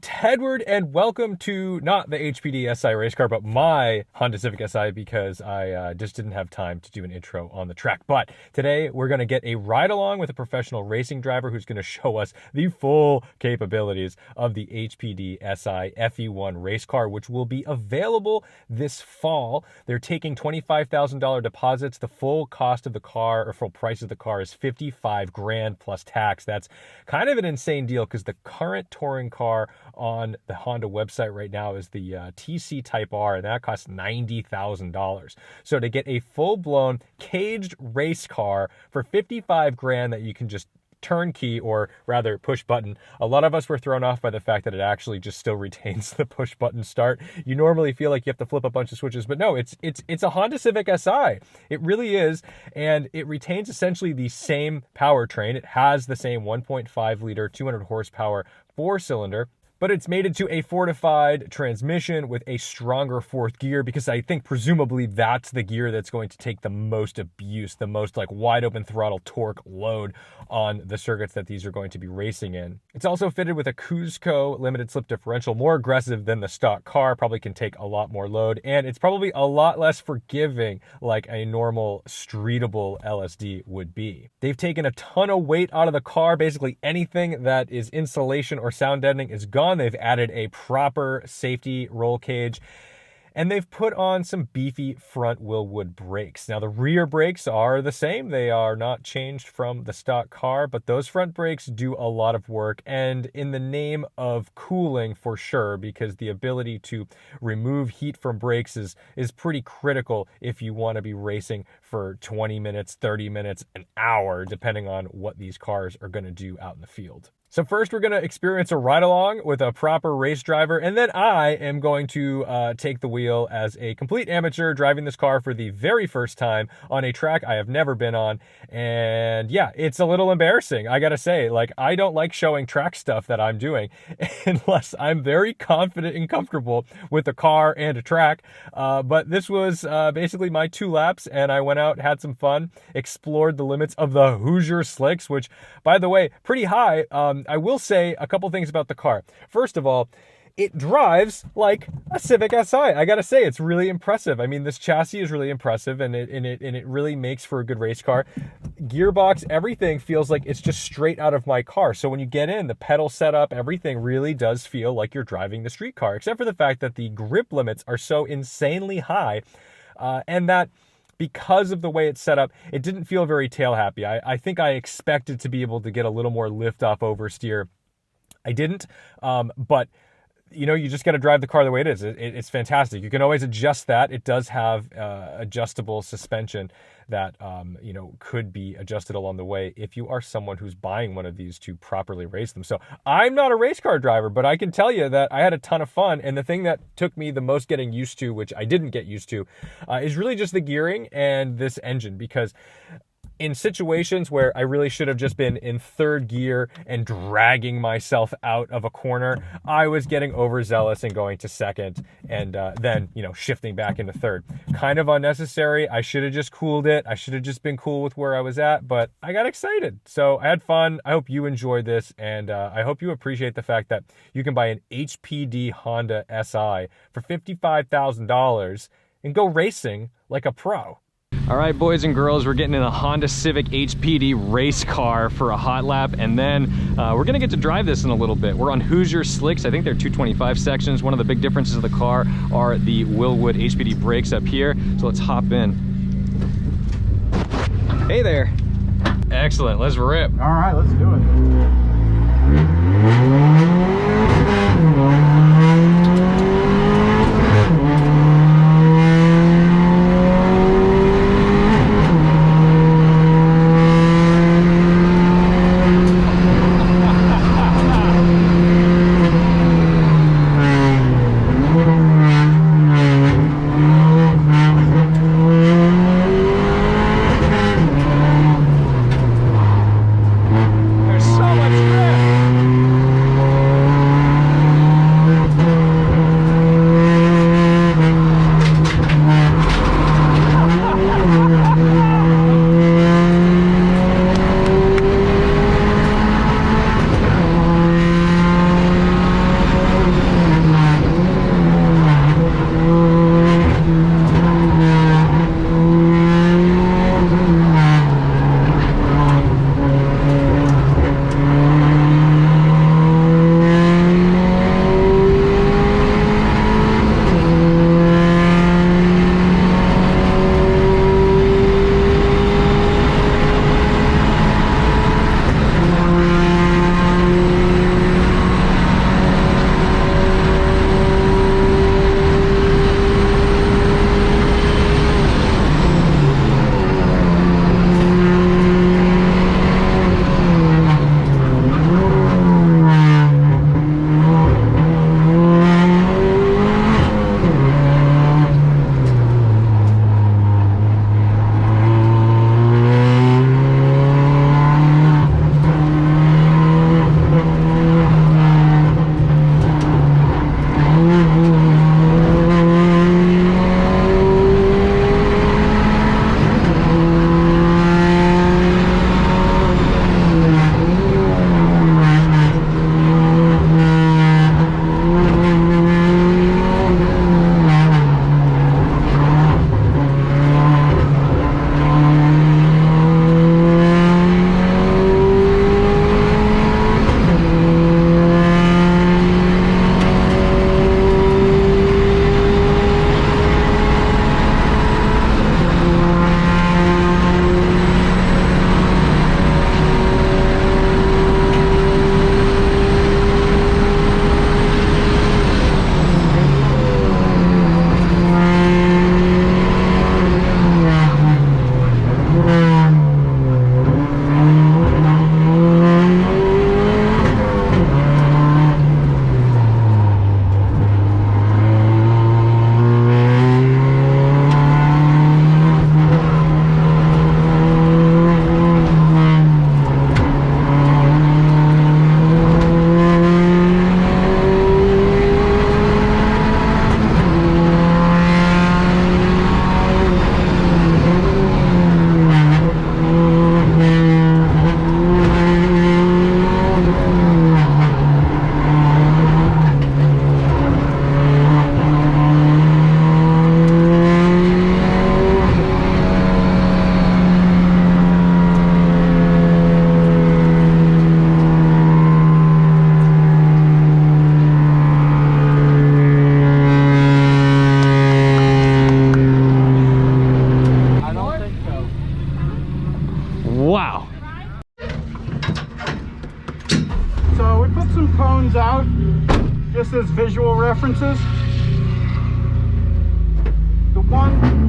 Tedward, and welcome to not the HPD SI race car, but my Honda Civic SI, because I just didn't have time to do an intro on the track. But today we're going to get a ride along with a professional racing driver who's going to show us the full capabilities of the HPD SI FE1 race car, which will be available this fall. They're taking $25,000 deposits. The full cost of the car, or full price of the car, is $55 grand plus tax. That's kind of an insane deal because the current touring car on the Honda website right now is the TC Type R, and that costs $90,000. So to get a full-blown caged race car for $55 grand that you can just turnkey, or rather push button. A lot of us were thrown off by the fact that it actually just still retains the push button start. You normally feel like you have to flip a bunch of switches, but no, it's a Honda Civic SI. It really is, and it retains essentially the same powertrain. It has the same 1.5 liter, 200 horsepower, 4-cylinder, but it's made into a fortified transmission with a stronger fourth gear, because I think presumably that's the gear that's going to take the most abuse, the most like wide open throttle torque load on the circuits that these are going to be racing in. It's also fitted with a Cuzco limited slip differential, more aggressive than the stock car, probably can take a lot more load, and it's probably a lot less forgiving like a normal streetable LSD would be. They've taken a ton of weight out of the car. Basically anything that is insulation or sound deadening is gone. They've added a proper safety roll cage, and they've put on some beefy front Willwood brakes. Now the rear brakes are the same. They are not changed from the stock car, but those front brakes do a lot of work, and in the name of cooling for sure, because the ability to remove heat from brakes is pretty critical if you want to be racing for 20 minutes, 30 minutes, an hour, depending on what these cars are going to do out in the field. So first we're going to experience a ride along with a proper race driver, and then I am going to take the wheel as a complete amateur, driving this car for the very first time on a track I have never been on. And yeah, it's a little embarrassing. I got to say, like, I don't like showing track stuff that I'm doing unless I'm very confident and comfortable with the car and a track. But this was basically my 2 laps, and I went out, had some fun, explored the limits of the Hoosier Slicks, which, by the way, pretty high. I will say a couple things about the car. First of all, it drives like a Civic SI. I gotta say, it's really impressive. I mean, this chassis is really impressive, and it really makes for a good race car. Gearbox, everything feels like it's just straight out of my car. So when you get in, the pedal setup, everything really does feel like you're driving the street car, except for the fact that the grip limits are so insanely high, and that because of the way it's set up, it didn't feel very tail happy. I think I expected to be able to get a little more lift off oversteer. I didn't, but you know, you just got to drive the car the way it is. It's fantastic. You can always adjust that. It does have adjustable suspension that, you know, could be adjusted along the way if you are someone who's buying one of these to properly race them. So I'm not a race car driver, but I can tell you that I had a ton of fun. And the thing that took me the most getting used to, which I didn't get used to, is really just the gearing and this engine, because in situations where I really should have just been in 3rd gear and dragging myself out of a corner, I was getting overzealous and going to 2nd, and then, you know, shifting back into 3rd. Kind of unnecessary. I should have just cooled it. I should have just been cool with where I was at, but I got excited. So I had fun. I hope you enjoyed this, and I hope you appreciate the fact that you can buy an HPD Honda SI for $55,000 and go racing like a pro. All right, boys and girls, we're getting in a Honda Civic HPD race car for a hot lap, and then we're gonna get to drive this in a little bit. We're on Hoosier Slicks. I think they're 225 sections. One of the big differences of the car are the Willwood HPD brakes up here. So let's hop in. Hey there. Excellent, let's rip. All right, let's do it. is the one.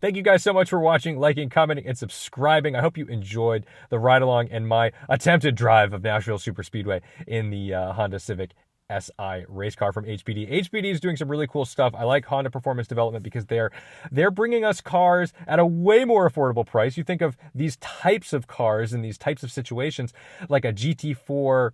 Thank you guys so much for watching, liking, commenting, and subscribing. I hope you enjoyed the ride along and my attempted drive of Nashville Super Speedway in the Honda Civic SI race car from HPD. HPD is doing some really cool stuff. I like Honda Performance Development because they're bringing us cars at a way more affordable price. You think of these types of cars in these types of situations like a GT4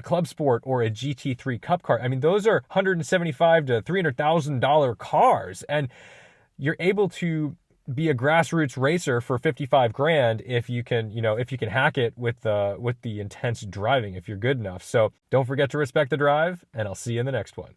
Club Sport or a GT3 Cup car. I mean, those are $175,000 to $300,000 cars, and you're able to be a grassroots racer for 55 grand if you can, if you can hack it with the intense driving, if you're good enough. So don't forget to respect the drive, and I'll see you in the next one.